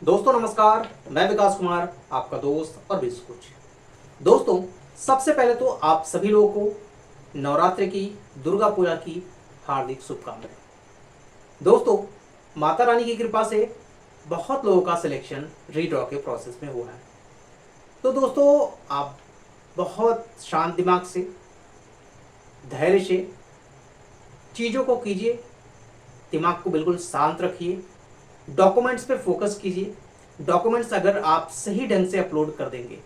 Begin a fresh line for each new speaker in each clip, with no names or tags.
दोस्तों नमस्कार, मैं विकास कुमार, आपका दोस्त और बिजनेस कोच। दोस्तों, सबसे पहले तो आप सभी लोगों को नवरात्रि की, दुर्गा पूजा की हार्दिक शुभकामनाएं। दोस्तों, माता रानी की कृपा से बहुत लोगों का सिलेक्शन रीड्रॉ के प्रोसेस में हुआ है। तो दोस्तों, आप बहुत शांत दिमाग से, धैर्य से चीज़ों को कीजिए, दिमाग को बिल्कुल शांत रखिए, डॉक्यूमेंट्स पे फोकस कीजिए। डॉक्यूमेंट्स अगर आप सही ढंग से अपलोड कर देंगे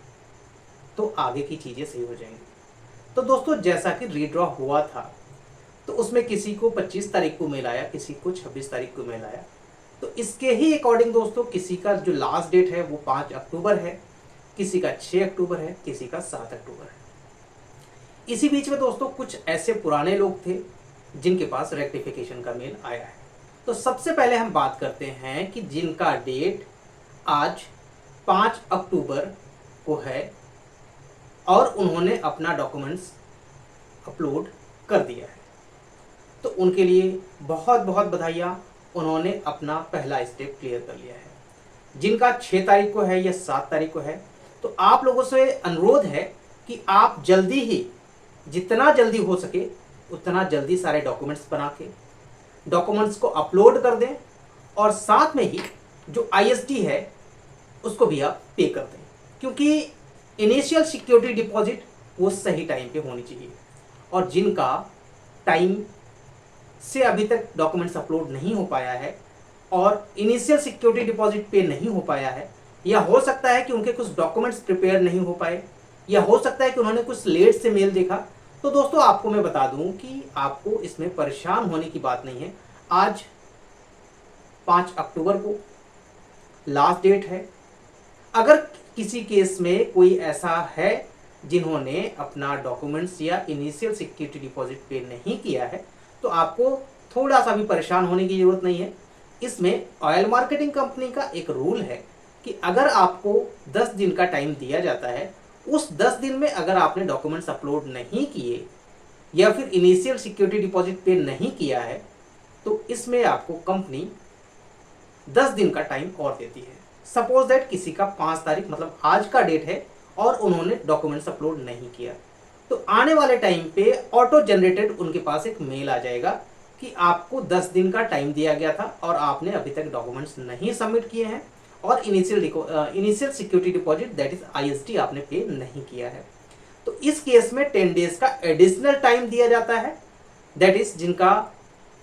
तो आगे की चीज़ें सही हो जाएंगी। तो दोस्तों, जैसा कि रीड्रॉ हुआ था तो उसमें किसी को 25 तारीख को मेल आया, किसी को 26 तारीख को मेल आया। तो इसके ही अकॉर्डिंग दोस्तों, किसी का जो लास्ट डेट है वो 5 अक्टूबर है, किसी का 6 अक्टूबर है, किसी का 7 अक्टूबर है। इसी बीच में दोस्तों कुछ ऐसे पुराने लोग थे जिनके पास रेक्टिफिकेशन का मेल आया है। तो सबसे पहले हम बात करते हैं कि जिनका डेट आज 5 अक्टूबर को है और उन्होंने अपना डॉक्यूमेंट्स अपलोड कर दिया है, तो उनके लिए बहुत बहुत बधाइयाँ। उन्होंने अपना पहला स्टेप क्लियर कर लिया है। जिनका 6 तारीख को है या 7 तारीख को है, तो आप लोगों से अनुरोध है कि आप जल्दी ही, जितना जल्दी हो सके उतना जल्दी सारे डॉक्यूमेंट्स बना के डॉक्यूमेंट्स को अपलोड कर दें और साथ में ही जो आईएसडी है उसको भी आप पे कर दें, क्योंकि इनिशियल सिक्योरिटी डिपॉजिट वो सही टाइम पे होनी चाहिए। और जिनका टाइम से अभी तक डॉक्यूमेंट्स अपलोड नहीं हो पाया है और इनिशियल सिक्योरिटी डिपॉजिट पे नहीं हो पाया है, या हो सकता है कि उनके कुछ डॉक्यूमेंट्स प्रिपेयर नहीं हो पाए, या हो सकता है कि उन्होंने कुछ लेट से मेल देखा, तो दोस्तों आपको मैं बता दूं कि आपको इसमें परेशान होने की बात नहीं है। आज 5 अक्टूबर को लास्ट डेट है। अगर किसी केस में कोई ऐसा है जिन्होंने अपना डॉक्यूमेंट्स या इनिशियल सिक्योरिटी डिपॉजिट पे नहीं किया है, तो आपको थोड़ा सा भी परेशान होने की जरूरत नहीं है। इसमें ऑयल मार्केटिंग कंपनी का एक रूल है कि अगर आपको 10 दिन का टाइम दिया जाता है, उस 10 दिन में अगर आपने डॉक्यूमेंट्स अपलोड नहीं किए या फिर इनिशियल सिक्योरिटी डिपॉजिट पे नहीं किया है, तो इसमें आपको कंपनी 10 दिन का टाइम और देती है। सपोज दैट किसी का 5 तारीख मतलब आज का डेट है और उन्होंने डॉक्यूमेंट्स अपलोड नहीं किया, तो आने वाले टाइम पे ऑटो जनरेटेड उनके पास एक मेल आ जाएगा कि आपको 10 दिन का टाइम दिया गया था और आपने अभी तक डॉक्यूमेंट्स नहीं सबमिट किए हैं और initial security deposit that is ISD आपने पे नहीं किया है। तो इस केस में 10 डेज का एडिशनल टाइम दिया जाता है। दैट इज जिनका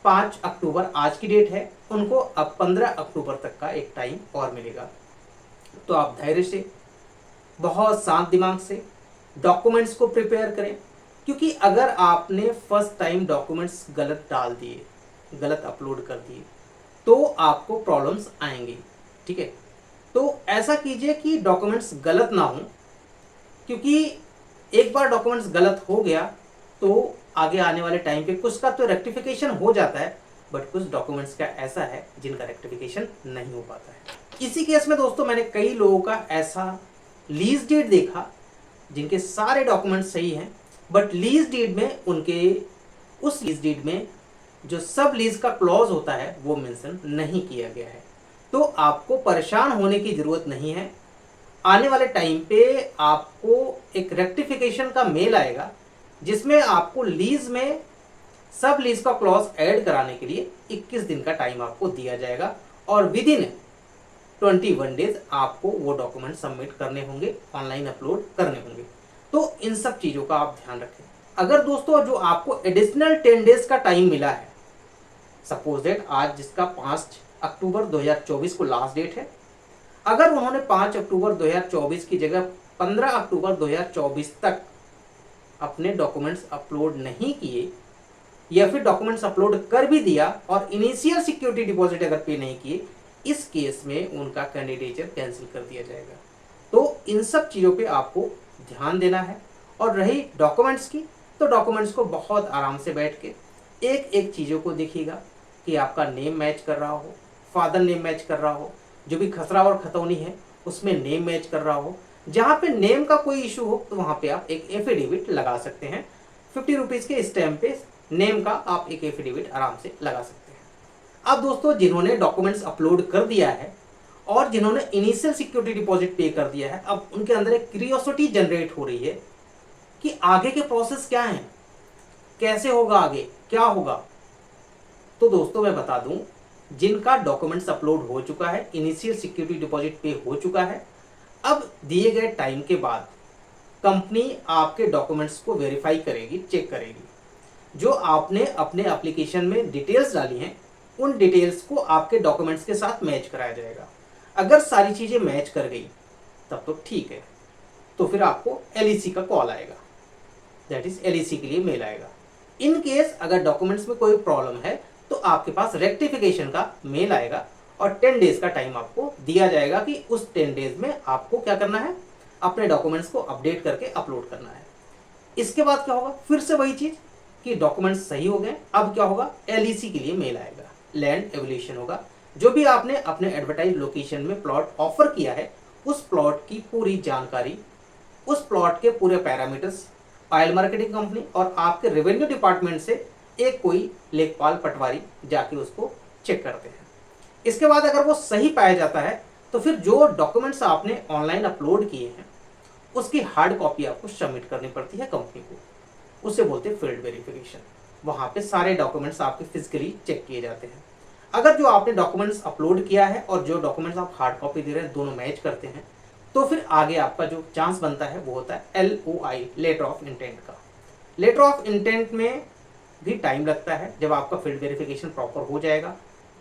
5 अक्टूबर आज की डेट है, उनको अब 15 अक्टूबर तक का एक टाइम और मिलेगा। तो आप धैर्य से, बहुत शांत दिमाग से डॉक्यूमेंट्स को प्रिपेयर करें, क्योंकि अगर आपने फर्स्ट टाइम डॉक्यूमेंट्स गलत डाल दिए, गलत अपलोड कर दिए, तो आपको प्रॉब्लम्स आएंगी। ठीक है, तो ऐसा कीजिए कि डॉक्यूमेंट्स गलत ना हो, क्योंकि एक बार डॉक्यूमेंट्स गलत हो गया तो आगे आने वाले टाइम पे कुछ का तो रेक्टिफिकेशन हो जाता है, बट कुछ डॉक्यूमेंट्स का ऐसा है जिनका रेक्टिफिकेशन नहीं हो पाता है। इसी केस में दोस्तों मैंने कई लोगों का ऐसा लीज डेट देखा जिनके सारे डॉक्यूमेंट्स सही हैं, बट लीज डीड में उनके उस लीज डीड में जो सब लीज का क्लॉज होता है वो मेंशन नहीं किया गया है। तो आपको परेशान होने की जरूरत नहीं है। आने वाले टाइम पे आपको एक रेक्टिफिकेशन का मेल आएगा जिसमें आपको लीज में सब लीज का क्लॉज ऐड कराने के लिए 21 दिन का टाइम आपको दिया जाएगा और विद इन 21 डेज आपको वो डॉक्यूमेंट सबमिट करने होंगे, ऑनलाइन अपलोड करने होंगे। तो इन सब चीज़ों का आप ध्यान रखें। अगर दोस्तों जो आपको एडिशनल 10 डेज का टाइम मिला है, सपोज दैट आज जिसका 5 अक्टूबर 2024 को लास्ट डेट है, अगर उन्होंने 5 अक्टूबर 2024 की जगह 15 अक्टूबर 2024 तक अपने डॉक्यूमेंट्स अपलोड नहीं किए या फिर डॉक्यूमेंट्स अपलोड कर भी दिया और इनिशियल सिक्योरिटी डिपॉजिट अगर पे नहीं किए, इस केस में उनका कैंडिडेचर कैंसिल कर दिया जाएगा। तो इन सब चीज़ों पे आपको ध्यान देना है। और रही डॉक्यूमेंट्स की, तो डॉक्यूमेंट्स को बहुत आराम से बैठ के एक एक चीज़ों को देखिएगा कि आपका नेम मैच कर रहा हो, फादर नेम मैच कर रहा हो, जो भी खसरा और खतौनी है उसमें नेम मैच कर रहा हो। जहाँ पे नेम का कोई इशू हो तो वहाँ पे आप एक एफिडेविट लगा सकते हैं। 50 रुपीज़ के स्टैम्प पे नेम का आप एक एफिडेविट आराम से लगा सकते हैं। अब दोस्तों जिन्होंने डॉक्यूमेंट्स अपलोड कर दिया है और जिन्होंने इनिशियल सिक्योरिटी डिपॉजिट पे कर दिया है, अब उनके अंदर एक क्यूरियोसिटी जनरेट हो रही है कि आगे के प्रोसेस क्या हैं, कैसे होगा, आगे क्या होगा। तो दोस्तों मैं बता दूं, जिनका डॉक्यूमेंट्स अपलोड हो चुका है, इनिशियल सिक्योरिटी डिपॉजिट पे हो चुका है, अब दिए गए टाइम के बाद कंपनी आपके डॉक्यूमेंट्स को वेरीफाई करेगी, चेक करेगी। जो आपने अपने एप्लीकेशन में डिटेल्स डाली हैं, उन डिटेल्स को आपके डॉक्यूमेंट्स के साथ मैच कराया जाएगा। अगर सारी चीज़ें मैच कर गई तब तो ठीक है, तो फिर आपको एलईसी का कॉल आएगा, दैट इज एलईसी के लिए मेल आएगा। इन केस अगर डॉक्यूमेंट्स में कोई प्रॉब्लम है तो आपके पास रेक्टिफिकेशन का मेल आएगा और 10 डेज का टाइम आपको दिया जाएगा कि उस 10 डेज में आपको क्या करना है, अपने डॉक्यूमेंट्स को अपडेट करके अपलोड करना है। इसके बाद क्या होगा, फिर से वही चीज कि डॉक्यूमेंट्स सही हो गए, अब क्या होगा, एलईसी के लिए मेल आएगा, लैंड एवल्यूशन होगा। जो भी आपने अपने एडवर्टाइज लोकेशन में प्लॉट ऑफर किया है, उस प्लॉट की पूरी जानकारी, उस प्लॉट के पूरे पैरामीटर्स ऑयल मार्केटिंग कंपनी और आपके रेवेन्यू डिपार्टमेंट से एक कोई लेखपाल पटवारी जाके उसको चेक करते हैं। इसके बाद अगर वो सही पाया जाता है तो फिर जो डॉक्यूमेंट्स आपने ऑनलाइन अपलोड किए हैं उसकी हार्ड कॉपी आपको सबमिट करनी पड़ती है कंपनी को। उसे बोलते हैं फील्ड वेरिफिकेशन। वहाँ पे सारे डॉक्यूमेंट्स आपके फिजिकली चेक किए जाते हैं। अगर जो आपने डॉक्यूमेंट्स अपलोड किया है और जो डॉक्यूमेंट्स आप हार्ड कॉपी दे रहे हैं दोनों मैच करते हैं, तो फिर आगे आपका जो चांस बनता है वो होता है LOI, लेटर ऑफ इंटेंट का। लेटर ऑफ इंटेंट में भी टाइम लगता है। जब आपका फील्ड वेरिफिकेशन प्रॉपर हो जाएगा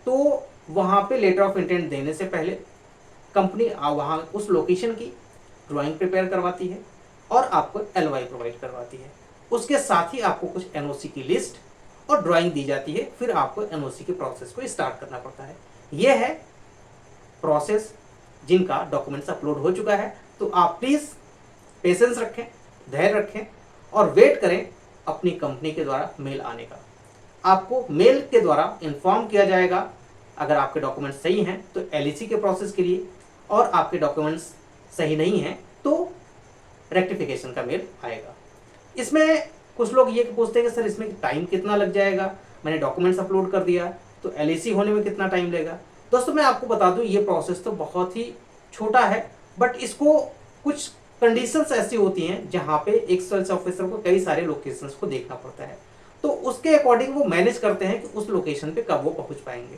तो वहाँ पे लेटर ऑफ इंटेंट देने से पहले कंपनी वहाँ उस लोकेशन की ड्राइंग प्रिपेयर करवाती है और आपको LOI प्रोवाइड करवाती है। उसके साथ ही आपको कुछ NOC की लिस्ट और ड्राइंग दी जाती है। फिर आपको NOC के प्रोसेस को स्टार्ट करना पड़ता है। यह है प्रोसेस जिनका डॉक्यूमेंट्स अपलोड हो चुका है। तो आप प्लीज़ पेशेंस रखें, धैर्य रखें और वेट करें अपनी कंपनी के द्वारा मेल आने का। आपको मेल के द्वारा इन्फॉर्म किया जाएगा अगर आपके डॉक्यूमेंट्स सही हैं तो LEC के प्रोसेस के लिए, और आपके डॉक्यूमेंट्स सही नहीं हैं तो रेक्टिफिकेशन का मेल आएगा। इसमें कुछ लोग ये पूछते हैं कि सर इसमें टाइम कितना लग जाएगा, मैंने डॉक्यूमेंट्स अपलोड कर दिया तो LEC होने में कितना टाइम लगेगा। दोस्तों मैं आपको बता दूं ये प्रोसेस तो बहुत ही छोटा है, बट इसको कुछ कंडीशंस ऐसी होती हैं जहां पे एक सेल्स ऑफिसर को कई सारे लोकेशंस को देखना पड़ता है, तो उसके अकॉर्डिंग वो मैनेज करते हैं कि उस लोकेशन पे कब वो पहुंच पाएंगे।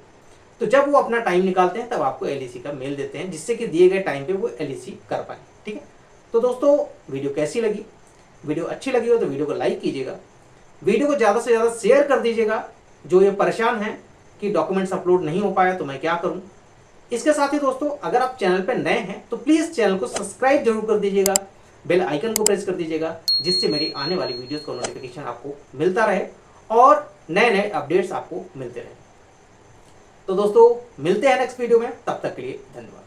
तो जब वो अपना टाइम निकालते हैं तब आपको LEC का मेल देते हैं, जिससे कि दिए गए टाइम पे वो LEC कर पाए। ठीक है, तो दोस्तों वीडियो कैसी लगी, वीडियो अच्छी लगी हो तो वीडियो को लाइक कीजिएगा, वीडियो को ज़्यादा से ज़्यादा शेयर कर दीजिएगा। जो ये परेशान हैं कि डॉक्यूमेंट्स अपलोड नहीं हो पाया तो मैं क्या करूं। इसके साथ ही दोस्तों अगर आप चैनल पर नए हैं तो प्लीज़ चैनल को सब्सक्राइब जरूर कर दीजिएगा, बेल आइकन को प्रेस कर दीजिएगा, जिससे मेरी आने वाली वीडियोस का नोटिफिकेशन आपको मिलता रहे और नए नए अपडेट्स आपको मिलते रहे। तो दोस्तों मिलते हैं नेक्स्ट वीडियो में, तब तक के लिए धन्यवाद।